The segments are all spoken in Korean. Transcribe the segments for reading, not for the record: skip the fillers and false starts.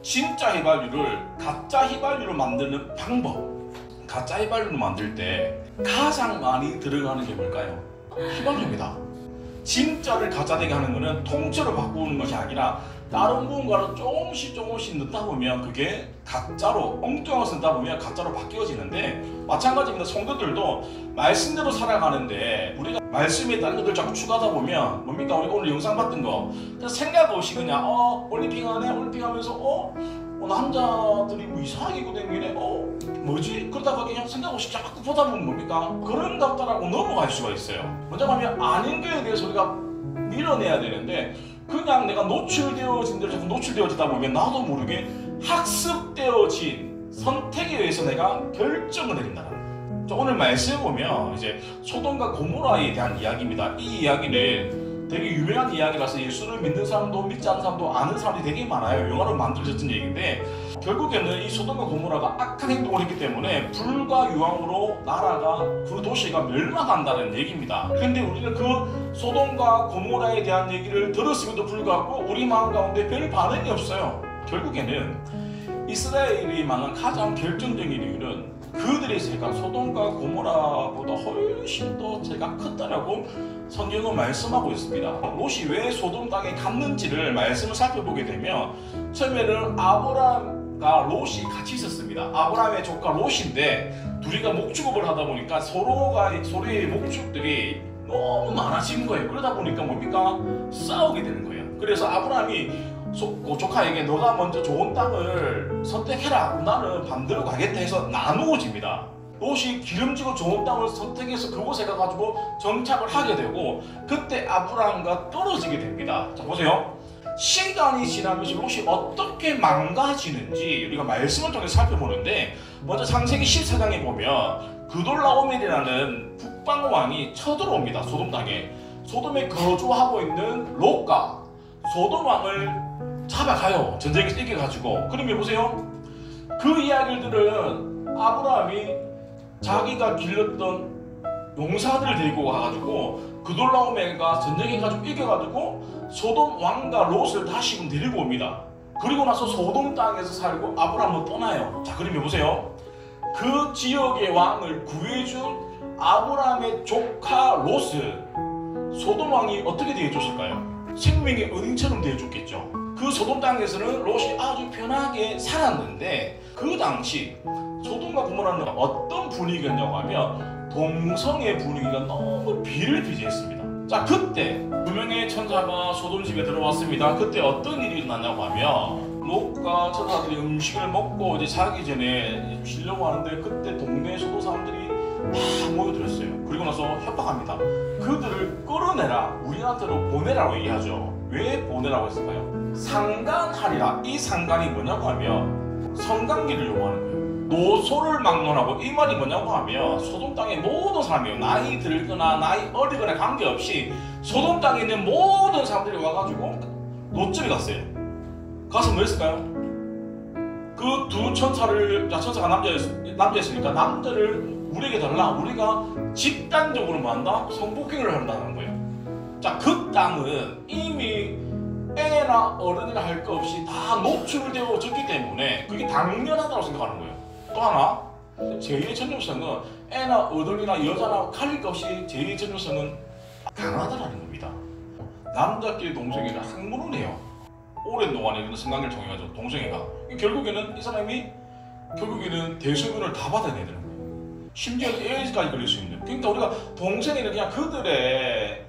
진짜 휘발유를 가짜 휘발유로 만드는 방법. 가짜 휘발유를 만들 때 가장 많이 들어가는 게 뭘까요? 휘발유입니다. 진짜를 가짜되게 하는 것은 통째로 바꾸는 것이 아니라 다른 무언가를 조금씩 넣다 보면 그게 가짜로, 엉뚱한 것을 넣다 보면 가짜로 바뀌어지는데, 마찬가지입니다. 성도들도 말씀대로 살아가는데 우리가 말씀에 다른 것들 자꾸 추가하다 보면 뭡니까? 우리 오늘 영상 봤던 거 그냥 생각 없이 그냥 올림픽하네? 올림픽하면서 남자들이 뭐 이상하게 입고 다니네? 뭐지? 그러다가 그냥 생각 없이 자꾸 보다 보면 뭡니까? 그런 것들하고 넘어갈 수가 있어요. 먼저 하면 아닌 거에 대해서 우리가 밀어내야 되는데, 그냥 내가 노출되어진 대로 자꾸 노출되어지다 보면 나도 모르게 학습되어진 선택에 의해서 내가 결정을 내린다. 오늘 말씀을 보면 이제 소돔과 고모라에 대한 이야기입니다. 이 이야기는 되게 유명한 이야기라서 예수를 믿는 사람도 믿지 않는 사람도 아는 사람들이 되게 많아요. 영화로 만들어졌던 얘기인데, 결국에는 이 소돔과 고모라가 악한 행동을 했기 때문에 불과 유황으로 나라가, 그 도시가 멸망한다는 얘기입니다. 그런데 우리는 그 소돔과 고모라에 대한 얘기를 들었음에도 불구하고 우리 마음 가운데 별 반응이 없어요. 결국에는 이스라엘이 망한 가장 결정적인 이유는 그들의 죄가 소돔과 고모라보다 훨씬 더 죄가 컸다라고 성경은 말씀하고 있습니다. 롯이 왜 소돔 땅에 갔는지를 말씀을 살펴보게 되면, 처음에는 아브람과 롯이 같이 있었습니다. 아브람의 조카 롯인데 둘이가 목축업을 하다 보니까 서로의 목축들이 너무 많아진 거예요. 그러다 보니까 뭡니까? 싸우게 되는 거예요. 그래서 아브람이 조카에게 너가 먼저 좋은 땅을 선택해라, 나는 반대로 가겠다 해서 나누어집니다. 롯이 기름지고 좋은 땅을 선택해서 그곳에 가가지고 정착을 하게 되고, 그때 아브람과 떨어지게 됩니다. 자, 보세요. 시간이 지나면서 롯이 어떻게 망가지는지 우리가 말씀을 통해 살펴보는데, 먼저 창세기 14장에 보면 그돌라오멜이라는 북방왕이 쳐들어옵니다. 소돔 땅에. 소돔에 거주하고 있는 롯과 소돔 왕을 잡아가요. 전쟁에서 이겨가지고. 그러면 보세요. 그 이야기들은 아브라함이 자기가 길렀던 용사들을 데리고 가가지고 그돌라오멜과 전쟁해가지고 이겨가지고 소돔 왕과 롯을 다시금 데리고 옵니다. 그리고 나서 소돔 땅에서 살고 아브라함은 떠나요. 자, 그러면 보세요. 그 지역의 왕을 구해준 아브라함의 조카 롯을 소돔 왕이 어떻게 대해줬을까요? 생명의 은인처럼 대해줬겠죠. 그 소돔 땅에서는 롯이 아주 편하게 살았는데, 그 당시 소돔과 고모라는 어떤 분위기였냐고 하면 동성의 분위기가 너무 비일비재했습니다. 자, 그때 두 명의 천사가 소돔 집에 들어왔습니다. 그때 어떤 일이 일어났냐고 하면, 롯과 천사들이 음식을 먹고 이제 자기 전에 쉬려고 하는데, 그때 동네 소돔 사람들이 다 모여들었어요. 그리고 나서 협박합니다. 그들을 끌어내라, 우리한테로 보내라고 얘기하죠. 왜 보내라고 했을까요? 상간하리라. 이 상간이 뭐냐고 하면 성관계를 요구하는 거예요. 노소를 막론하고, 이 말이 뭐냐고 하면 소돔 땅의 모든 사람이에요. 나이 들거나 나이 어리거나 관계없이 소돔 땅에 있는 모든 사람들이 와가지고 롯집에 갔어요. 가서 뭐 했을까요? 그 두 천사가 남자였으니까 남자를 우리에게 달라, 우리가 집단적으로 만나 성폭행을 한다는 거예요. 자, 그 땅은 이미 애나 어른이나 할 것 없이 다 노출되어졌기 때문에 그게 당연하다고 생각하는 거예요. 또 하나, 제2의 전염성은 애나 어른이나 여자나 가릴 것 없이 제2의 전염성은 강하다라는 겁니다. 남자끼리 동성애를 항문을 해요. 오랜 동안에 이런 성관계를 통해가지고 동성애가, 결국에는 이 사람이 대소변을 다 받아내야 되는 거예요. 심지어 에이즈까지 걸릴 수 있는. 그러니까 우리가 동성애는 그냥 그들의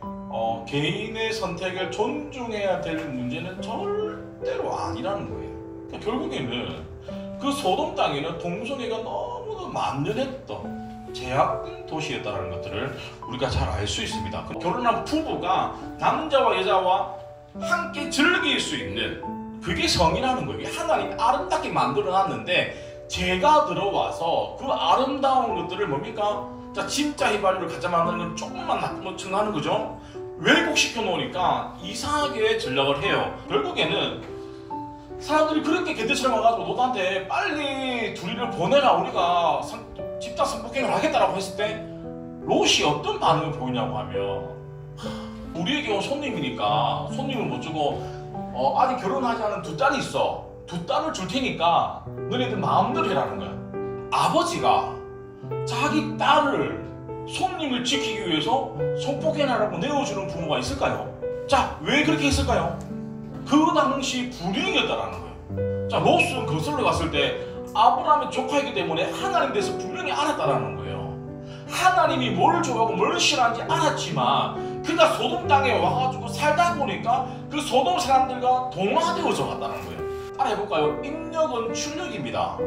개인의 선택을 존중해야 될 문제는 절대로 아니라는 거예요. 그러니까 결국에는 그 소돔 땅에는 동성애가 너무도 만연했던 제약된 도시였다는 것들을 우리가 잘 알 수 있습니다. 결혼한 부부가 남자와 여자와 함께 즐길 수 있는, 그게 성이라는 거예요. 하나님이 아름답게 만들어놨는데 죄가 들어와서 그 아름다운 것들을 뭡니까? 자, 진짜 휘발유를 가짜 만드는 건 조금만 나쁜 척하는 거죠. 왜곡시켜 놓으니까 이상하게 전략을 해요. 결국에는 사람들이 그렇게 개들처럼 와가지고 너한테 빨리 둘이를 보내라, 우리가 집단 성폭행을 하겠다라고 했을 때 롯이 어떤 반응을 보이냐고 하면 우리에게 온 손님이니까 손님을 못 주고 아직 결혼하지 않은 두 딸이 있어. 두 딸을 줄 테니까 너네들 마음대로 해라는 거야. 아버지가 자기 딸을 손님을 지키기 위해서 속폭행하라고 내어주는 부모가 있을까요? 자, 왜 그렇게 했을까요? 그 당시 분위기였다라는 거예요. 자, 롯은 거슬러 갔을 때 아브라함의 조카이기 때문에 하나님에 대해서 분명히 알았다라는 거예요. 하나님이 뭘 좋아하고 뭘 싫어하는지 알았지만 그가 소돔 땅에 와가지고 살다 보니까 그 소돔 사람들과 동화되어져 갔다는 거예요. 따라 해볼까요? 입력은 출력입니다.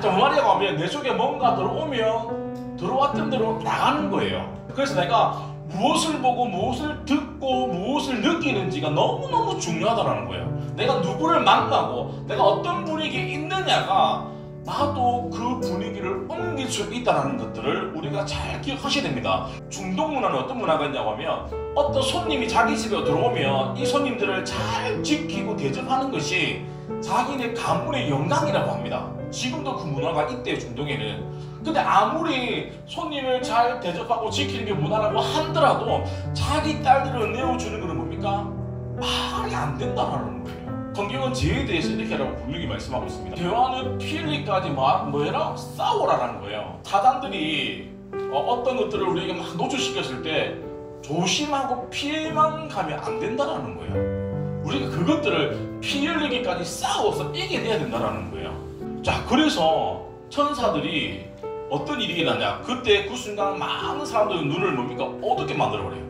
자, 말이라고 하면 내 속에 뭔가 들어오면 들어왔던 대로 나가는 거예요. 그래서 내가 무엇을 보고 무엇을 듣고 무엇을 느끼는지가 너무너무 중요하다는 거예요. 내가 누구를 만나고 내가 어떤 분위기에 있느냐가 나도 그 분위기를 옮길 수 있다는 것들을 우리가 잘 기억하셔야 됩니다. 중동 문화는 어떤 문화가 있냐고 하면 어떤 손님이 자기 집에 들어오면 이 손님들을 잘 지키고 대접하는 것이 자기네 가문의 영광이라고 합니다. 지금도 그 문화가 있대요, 중동에는. 근데 아무리 손님을 잘 대접하고 지키는 게 문화라고 하더라도 자기 딸들을 내어주는 것은 뭡니까? 말이 안 된다는 거예요. 성경은 죄에 대해서 이렇게라고 분명히 말씀하고 있습니다. 대화는 피 흘리기까지 뭐해라? 싸우라라는 거예요. 사단들이 어떤 것들을 우리에게 막 노출시켰을 때 조심하고 피해만 가면 안 된다는 거예요. 우리가 그것들을 피 흘리기까지 싸워서 이겨내야 된다는 거예요. 자, 그래서 천사들이 어떤 일이 일어나냐? 그때 그 순간 많은 사람들의 눈을 뭡니까? 어둡게 만들어버려요.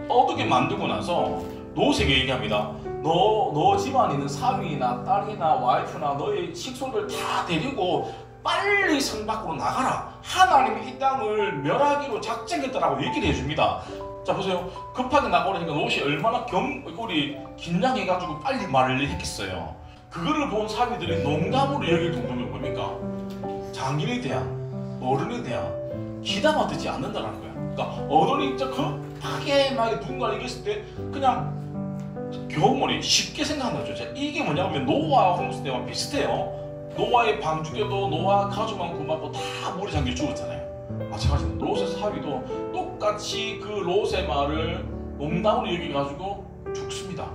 어둡게 만들고 나서 롯에게 얘기합니다. 너 집안에 있는 사위나 딸이나 와이프나 너의 식솔들 다 데리고 빨리 성 밖으로 나가라. 하나님이 이 땅을 멸하기로 작정했다라고 얘기를 해줍니다. 자, 보세요. 급하게 나가려니까 롯이 얼마나 우리 긴장해가지고 빨리 말을 했겠어요. 그거를 본 사위들이 농담으로 여길 정도면 뭡니까? 장인에 대한 어른에 대한 기다가 되지 않는다는 거야. 그러니까 어른이 진짜 급하게 막 누군가를 얘기했을 때 그냥 경험이 쉽게 생각한다죠. 이게 뭐냐면 노아와 홍수 때와 비슷해요. 노아의 방주교도 노아 가족만 구하고 다 물에 잠겨 죽었잖아요. 마찬가지로 롯의 사위도 똑같이 그 롯의 말을 농담으로 여기가지고 죽습니다.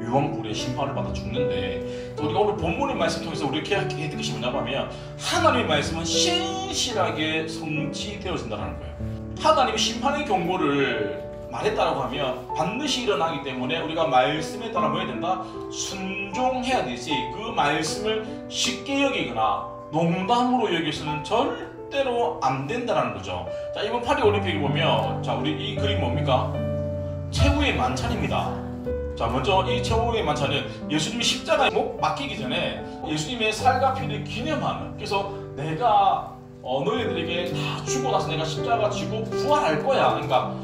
유황불의 심판을 받아 죽는데, 우리가 오늘 본문의 말씀 통해서 우리가 깨닫게 것이 뭐냐고 하면 하나님의 말씀은 신실하게 성취되어진다는 거예요. 하나님이 심판의 경고를 말했다라고 하면 반드시 일어나기 때문에 우리가 말씀에 따라 뭐 해야 된다? 순종해야 되지, 그 말씀을 쉽게 여기거나 농담으로 여기서는 절대로 안 된다는 거죠. 자, 이번 파리올림픽을 보면 자, 우리 이 그림 뭡니까? 최후의 만찬입니다. 자, 먼저 이 최후의 만찬은 예수님이 십자가에 못 박히기 전에 예수님의 살과 피를 기념하는, 그래서 내가 너희들에게 다 죽고 나서 내가 십자가 지고 부활할 거야. 그러니까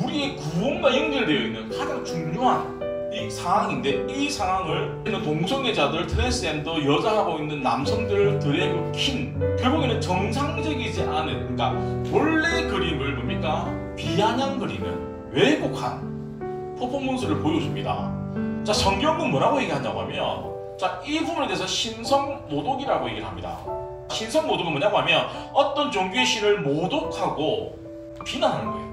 우리의 구원과 연결되어 있는 가장 중요한 이 상황인데, 이 상황을 동성애자들, 트랜스젠더, 여자하고 있는 남성들 드래그 킹, 결국에는 정상적이지 않은, 그러니까 원래 그림을 뭡니까? 비아냥거리는 왜곡한 퍼포먼스를 보여줍니다. 자, 성경은 뭐라고 얘기하냐고 하면, 자, 이 부분에 대해서 신성모독이라고 얘기를 합니다. 신성모독은 뭐냐고 하면 어떤 종교의 신을 모독하고 비난하는 거예요.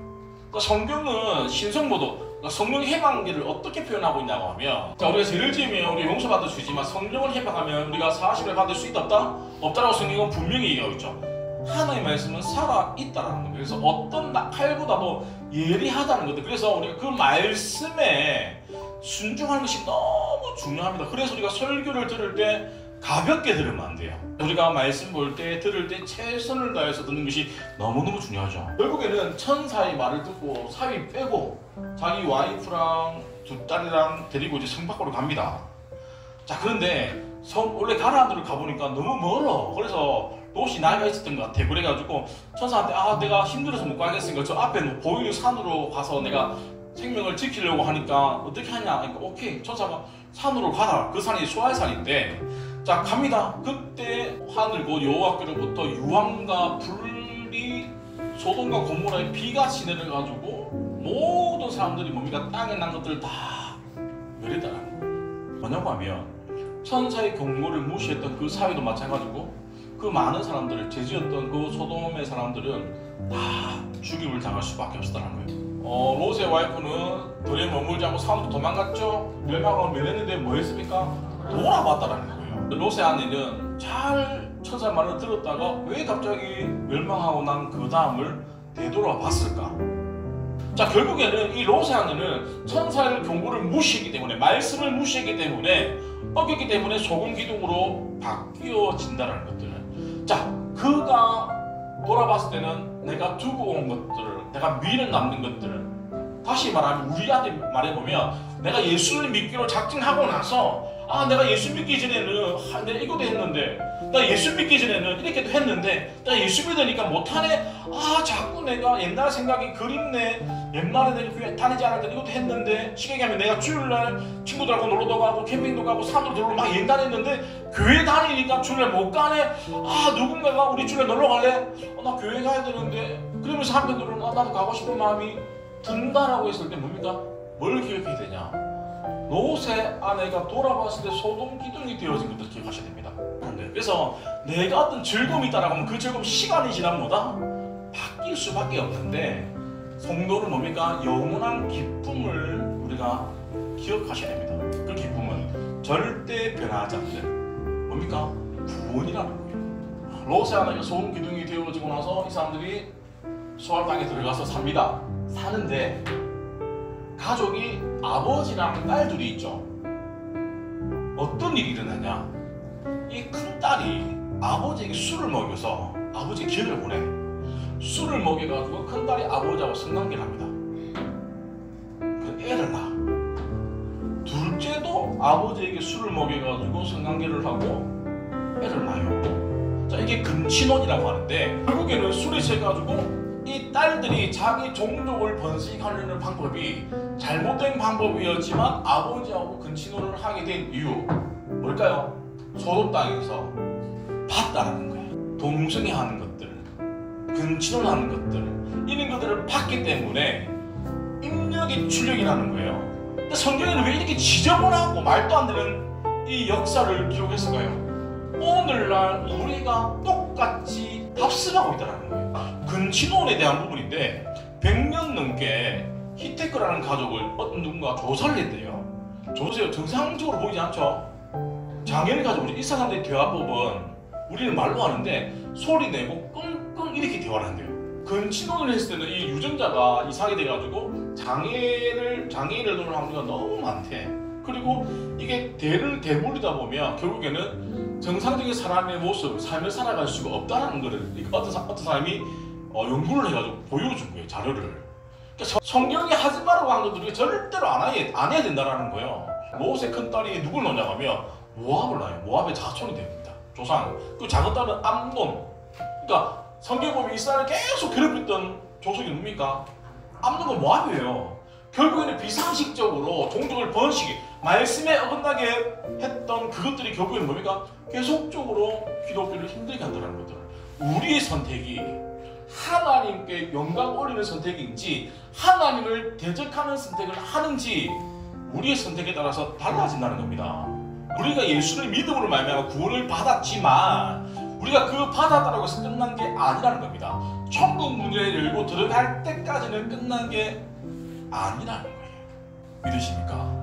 그러니까 성경은 신성모독, 그러니까 성령 해방기를 어떻게 표현하고 있냐고 하면, 자, 우리가 죄를 지으면 우리 용서받을 수 있지만 성령을 해방하면 우리가 사하심을 받을 수 있다 없다? 없다라고 성경은 분명히 얘기하고 있죠. 하나님의 말씀은 살아있다라는 거예요. 그래서 어떤 칼보다도 예리하다는 것들, 그래서 우리가 그 말씀에 순종하는 것이 너무 중요합니다. 그래서 우리가 설교를 들을 때 가볍게 들으면 안 돼요. 우리가 말씀 볼 때, 들을 때 최선을 다해서 듣는 것이 너무너무 중요하죠. 결국에는 천사의 말을 듣고 사위 빼고 자기 와이프랑 두 딸이랑 데리고 이제 성 밖으로 갑니다. 자, 그런데 원래 가라앉으러 가보니까 너무 멀어. 그래서 롯이 나이가 있었던 것 같아. 그래가지고 천사한테 내가 힘들어서 못 가겠으니까 저 앞에 보이는 산으로 가서 내가 생명을 지키려고 하니까 어떻게 하냐. 그러니까 오케이, 천사가 산으로 가라. 그 산이 수알산인데, 자, 갑니다. 그때 하늘 곧 여호와께로부터 유황과 불이 소돔과 고모라에 비같이 내려가지고 모든 사람들이 뭡니까? 땅에 난 것들을 다 멸했다는 거예요. 뭐냐고 하면 천사의 경고를 무시했던 그 사회도 마찬가지고 그 많은 사람들을, 죄지었던 그 소돔의 사람들은 다 죽임을 당할 수밖에 없었다는 거예요. 롯의 와이프는 들에 머물지 않고 산으로 도망갔죠. 멸망을 면했는데 뭐 했습니까? 돌아왔다는 거예요. 롯의 아내는 잘 천사의 말을 들었다가 왜 갑자기 멸망하고 난 그 다음을 되돌아봤을까? 자, 결국에는 이 롯의 아내는 천사의 경고를 무시했기 때문에, 말씀을 무시했기 때문에, 어겼기 때문에 소금 기둥으로 바뀌어진다는 것들은, 자, 그가 돌아봤을 때는 내가 두고 온 것들을, 내가 미련 남는 것들을, 다시 말하면 우리한테 말해보면 내가 예수를 믿기로 작정하고 나서 내가 예수 믿기 전에는 내가 이것도 했는데, 나 예수 믿기 전에는 이렇게도 했는데, 나 예수 믿으니까 못하네. 자꾸 내가 옛날 생각이 그립네. 옛날에 내가 교회 다니지 않을 때 이것도 했는데, 쉽게 얘기하면 내가 주일날 친구들하고 놀러도 가고 캠핑도 가고 산으로 들어오고 막 옛날했는데 교회 다니니까 주일날 못 가네. 누군가가 우리 주일날 놀러 갈래? 나 교회 가야 되는데. 그러면 사람들은 나도 가고 싶은 마음이 든다라고 했을 때 뭡니까? 뭘 기억해야 되냐? 롯의 아내가 돌아봤을 때 소돔 기둥이 되어진 것을 기억하셔야 됩니다. 그래서 내가 어떤 즐거움이 있다라고 하면 그 즐거움 시간이 지나면 뭐다? 바뀔 수밖에 없는데, 성도는 뭡니까? 영원한 기쁨을 우리가 기억하셔야 됩니다. 그 기쁨은 절대 변하지 않는 뭡니까? 구원이라는 거예요. 롯의 아내가 소돔 기둥이 되어지고 나서 이 사람들이 소알 땅에 들어가서 삽니다. 사는데 가족이 아버지랑 딸들이 있죠. 어떤 일이 일어나냐? 이 큰 딸이 아버지에게 술을 먹여서 아버지의 기회를 보내. 술을 먹여가지고 큰 딸이 아버지하고 성관계를 합니다. 그 애를 낳아. 둘째도 아버지에게 술을 먹여가지고 성관계를 하고 애를 낳아요. 자, 이게 근친혼이라고 하는데, 결국에는 술에 취해가지고 이 딸들이 자기 종족을 번식하려는 방법이 잘못된 방법이었지만 아버지하고 근친혼을 하게 된 이유 뭘까요? 소돔 땅에서 봤다는 거예요. 동성애 하는 것들, 근친혼 하는 것들, 이런 것들을 봤기 때문에 인력이 출력이라는 거예요. 근데 성경에는 왜 이렇게 지저분하고 말도 안 되는 이 역사를 기록했을까요? 오늘날 우리가 똑같이 답습하고 있다는 거예요. 근친혼에 대한 부분인데, 100년 넘게 히테크라는 가족을 어떤 누군가 조사를 했대요. 조세요. 정상적으로 보이지 않죠? 장애를 가지고 이 사람들의 대화법은 우리는 말로 하는데 소리 내고 끙끙 이렇게 대화를 한대요. 근친혼을 했을 때는 이 유전자가 이상이 돼가지고 장애인을 하는 경우가 너무 많대. 그리고 이게 대를 대물리다 보면 결국에는 정상적인 사람의 모습, 삶을 살아갈 수가 없다는 것을 어떤 사람이 연구를 해가지고 보여준 거예요, 자료를. 그러니까 성경이 하지 말라고 한 것들이 절대로 안 해야 된다는 거예요. 롯의 큰 딸이 누굴 낳냐고 하면 모압을 낳아요. 모압의 자손이 됩니다. 조상. 그 작은 딸은 암논. 그러니까 성경 보면 이스라엘을 계속 괴롭혔던 조석이 누굽니까? 암논과 모압이에요. 결국에는 비상식적으로 종족을 번식이, 말씀에 어긋나게 했던 그것들이 결국에는 뭡니까? 계속적으로 기독교를 힘들게 한다는 것들. 우리의 선택이 하나님께 영광 올리는 선택인지 하나님을 대적하는 선택을 하는지 우리의 선택에 따라서 달라진다는 겁니다. 우리가 예수를 믿음으로 말미암아 구원을 받았지만 우리가 그 받았다고 해서 끝난 게 아니라는 겁니다. 천국 문을 열고 들어갈 때까지는 끝난 게 아니라는 거예요. 믿으십니까?